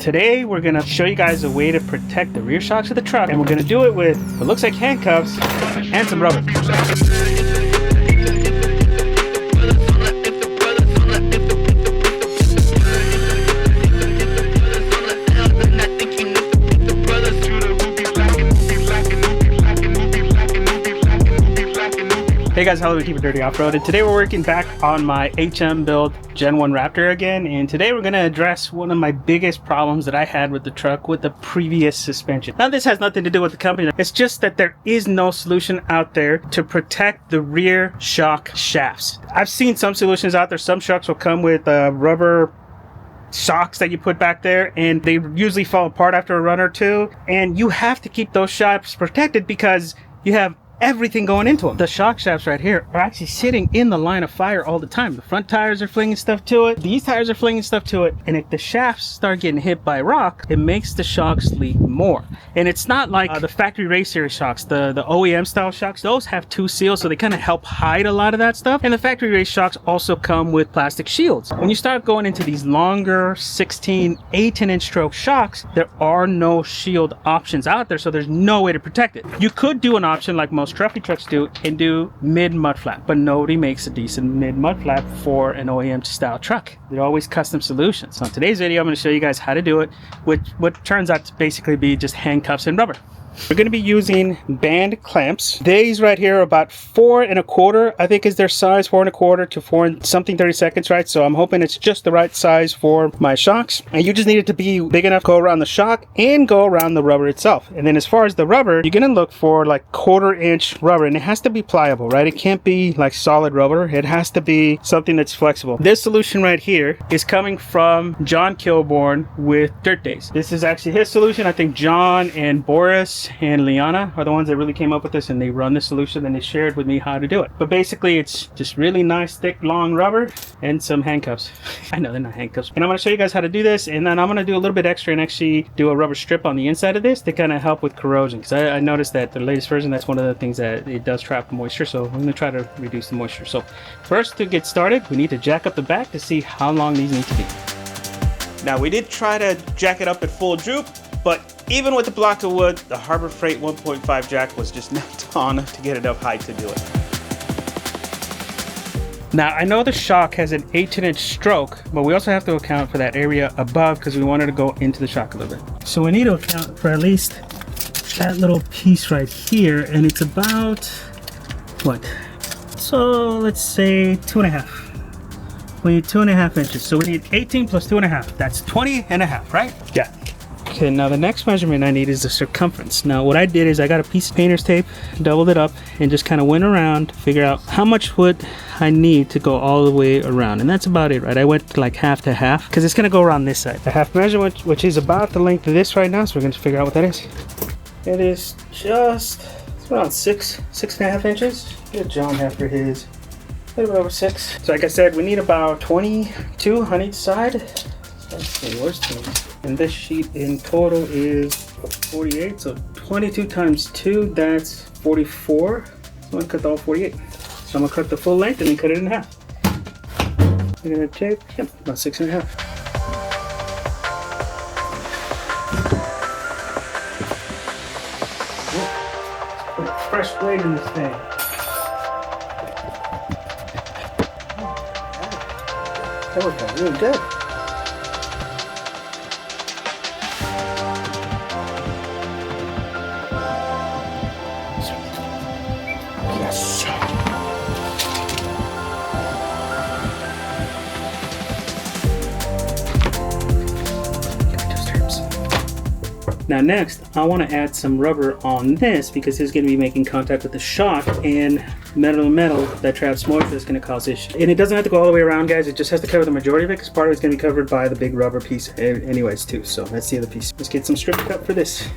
Today we're gonna show you guys a way to protect the rear shocks of the truck, and we're gonna do it with what looks like handcuffs and some rubber. Hey guys, hello, we keep it dirty off-road, and today we're working back on my HM build Gen 1 Raptor again, and today we're going to address one of my biggest problems that I had with the truck with the previous suspension. Now this has nothing to do with the company, it's just that there is no solution out there to protect the rear shock shafts. I've seen some solutions out there. Some trucks will come with rubber shocks that you put back there, and they usually fall apart after a run or two, and you have to keep those shafts protected because you have everything going into them. The shock shafts right here are actually sitting in the line of fire all the time. The front tires are flinging stuff to it, these tires are flinging stuff to it, and if the shafts start getting hit by rock, it makes the shocks leak more. And it's not like the factory race series shocks, the OEM style shocks. Those have two seals, so they kind of help hide a lot of that stuff. And the factory race shocks also come with plastic shields. When you start going into these longer 16, 18-inch stroke shocks, there are no shield options out there, so there's no way to protect it. You could do an option like most trophy trucks do and do mid mud flap, but nobody makes a decent mid mud flap for an OEM style truck. They're always custom solutions. So in today's video, I'm going to show you guys how to do it with what turns out to basically be just handcuffs and rubber. We're going to be using band clamps. These right here are about 4 1/4, I think is their size, 4 1/4 to 4 and something 30 right? So I'm hoping it's just the right size for my shocks. And you just need it to be big enough to go around the shock and go around the rubber itself. And then as far as the rubber, you're going to look for like 1/4 inch rubber, and it has to be pliable, right? It can't be like solid rubber. It has to be something that's flexible. This solution right here is coming from Jon Kilbourne with Dirt Days. This is actually his solution. I think John and Boris and Liana are the ones that really came up with this, and they run the solution and they shared with me how to do it. But basically it's just really nice thick long rubber and some handcuffs. I know they're not handcuffs, and I'm going to show you guys how to do this, and then I'm going to do a little bit extra and actually do a rubber strip on the inside of this to kind of help with corrosion, because I noticed that the latest version, that's one of the things that it does trap moisture, so I'm going to try to reduce the moisture. So first, to get started, we need to jack up the back to see how long these need to be. Now we did try to jack it up at full droop, but even with the block of wood, the Harbor Freight 1.5 jack was just not tall enough to get enough height to do it. Now, I know the shock has an 18-inch stroke, but we also have to account for that area above because we wanted to go into the shock a little bit. So we need to account for at least that little piece right here, and it's about, what? So let's say 2.5. We need 2.5 inches. So we need 18 plus 2.5. That's 20.5, right? Yeah. Okay, now the next measurement I need is the circumference. Now what I did is I got a piece of painter's tape, doubled it up, and just kind of went around to figure out how much wood I need to go all the way around. And that's about it, right? I went like half to half because it's going to go around this side. The half measurement, which is about the length of this right now, so we're going to figure out what that is. It is just, it's around 6.5 inches. Good John after his, a little bit over 6. So like I said, we need about 22 on each side. Let's see, where's 20? And this sheet in total is 48, so 22 times 2, that's 44. So I'm going to cut all 48. So I'm going to cut the full length and then cut it in half. I'm going to tape, yep, about 6.5. Put a fresh blade in this thing. That worked out really good. Now next, I want to add some rubber on this because it's going to be making contact with the shock, and metal to metal that traps moisture is going to cause issues. And it doesn't have to go all the way around, guys. It just has to cover the majority of it because part of it's going to be covered by the big rubber piece anyways too. So that's the other piece. Let's get some strip cut for this.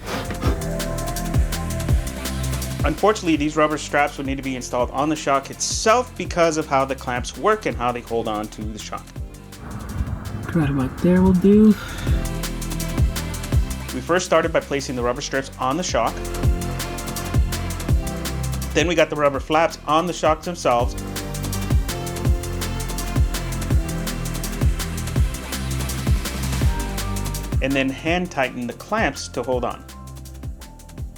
Unfortunately, these rubber straps would need to be installed on the shock itself because of how the clamps work and how they hold on to the shock. Right about there will do. We first started by placing the rubber strips on the shock. Then we got the rubber flaps on the shocks themselves. and then hand tighten the clamps to hold on.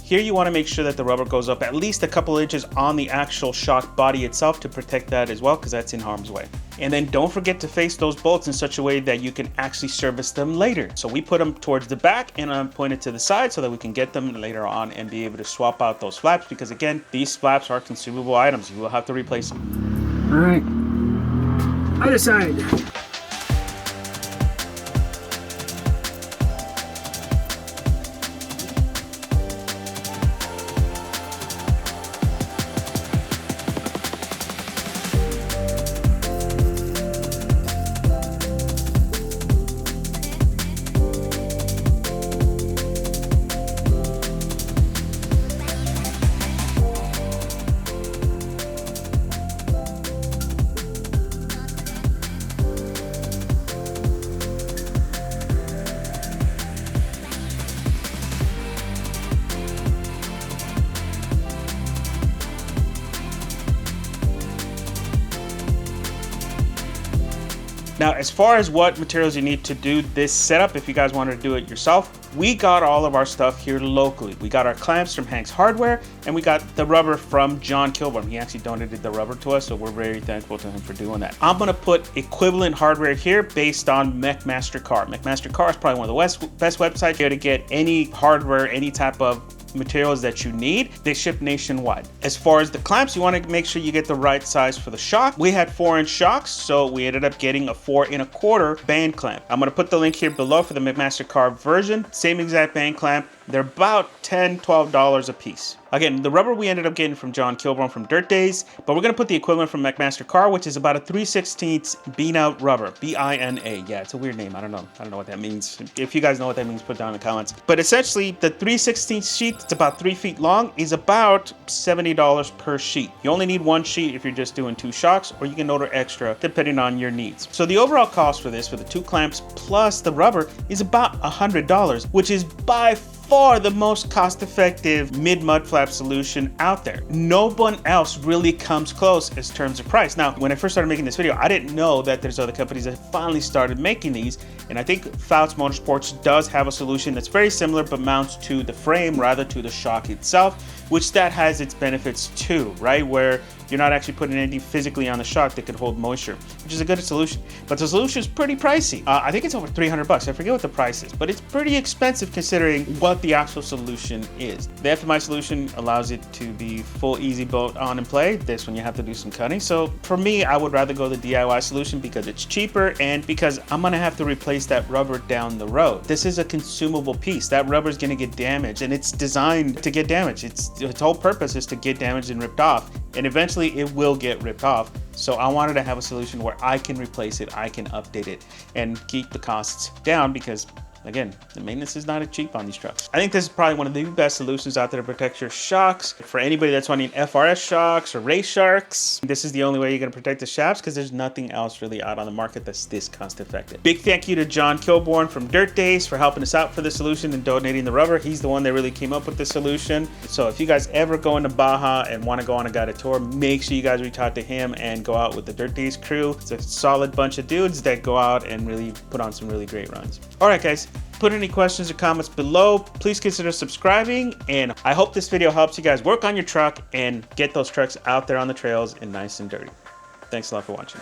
Here you want to make sure that the rubber goes up at least a couple inches on the actual shock body itself to protect that as well, because that's in harm's way. And then don't forget to face those bolts in such a way that you can actually service them later. So we put them towards the back and I'm pointed to the side so that we can get them later on and be able to swap out those flaps, because again, these flaps are consumable items. You will have to replace them. All right, other side. Now, as far as what materials you need to do this setup, if you guys wanted to do it yourself, we got all of our stuff here locally. We got our clamps from Hank's Hardware, and we got the rubber from Jon Kilbourne. He actually donated the rubber to us, so we're very thankful to him for doing that. I'm gonna put equivalent hardware here based on McMaster Carr. McMaster Carr is probably one of the best websites here to get any hardware, any type of materials that you need. They ship nationwide. As far as the clamps, you want to make sure you get the right size for the shock. We had 4-inch shocks, so we ended up getting a 4 1/4 band clamp. I'm going to put the link here below for the McMaster Carr version. Same exact band clamp. They're about $10, $12 a piece. Again, the rubber we ended up getting from Jon Kilbourne from Dirt Days, but we're going to put the equivalent from McMaster Carr, which is about a 3/16 BINA rubber. B-I-N-A. Yeah, it's a weird name. I don't know what that means. If you guys know what that means, put it down in the comments. But essentially, the 3/16 sheet, it's about 3 feet long, is about $70 per sheet. You only need one sheet if you're just doing 2 shocks, or you can order extra depending on your needs. So the overall cost for this, for the 2 clamps plus the rubber, is about $100, which is by far the most cost-effective mid-mud flap solution out there. No one else really comes close in terms of price. Now, when I first started making this video, I didn't know that there's other companies that finally started making these, and I think Fouts Motorsports does have a solution that's very similar but mounts to the frame rather to the shock itself, which that has its benefits too, right? Where you're not actually putting anything physically on the shock that could hold moisture, which is a good solution. But the solution is pretty pricey. I think it's over $300. I forget what the price is, but it's pretty expensive considering what the actual solution is. The FMI solution allows it to be full easy bolt on and play. This one you have to do some cutting. So for me, I would rather go the DIY solution because it's cheaper and because I'm gonna have to replace that rubber down the road. This is a consumable piece. That rubber is gonna get damaged, and it's designed to get damaged. Its whole purpose is to get damaged and ripped off, and eventually it will get ripped off. So I wanted to have a solution where I can replace it, I can update it, and keep the costs down, because again, the maintenance is not cheap on these trucks. I think this is probably one of the best solutions out there to protect your shocks. For anybody that's wanting FRS shocks or race sharks, this is the only way you're gonna protect the shafts, because there's nothing else really out on the market that's this cost effective. Big thank you to Jon Kilbourne from Dirt Days for helping us out for the solution and donating the rubber. He's the one that really came up with the solution. So if you guys ever go into Baja and wanna go on a guided tour, make sure you guys reach out to him and go out with the Dirt Days crew. It's a solid bunch of dudes that go out and really put on some really great runs. All right, guys. Put any questions or comments below. Please consider subscribing, and I hope this video helps you guys work on your truck and get those trucks out there on the trails and nice and dirty. Thanks a lot for watching.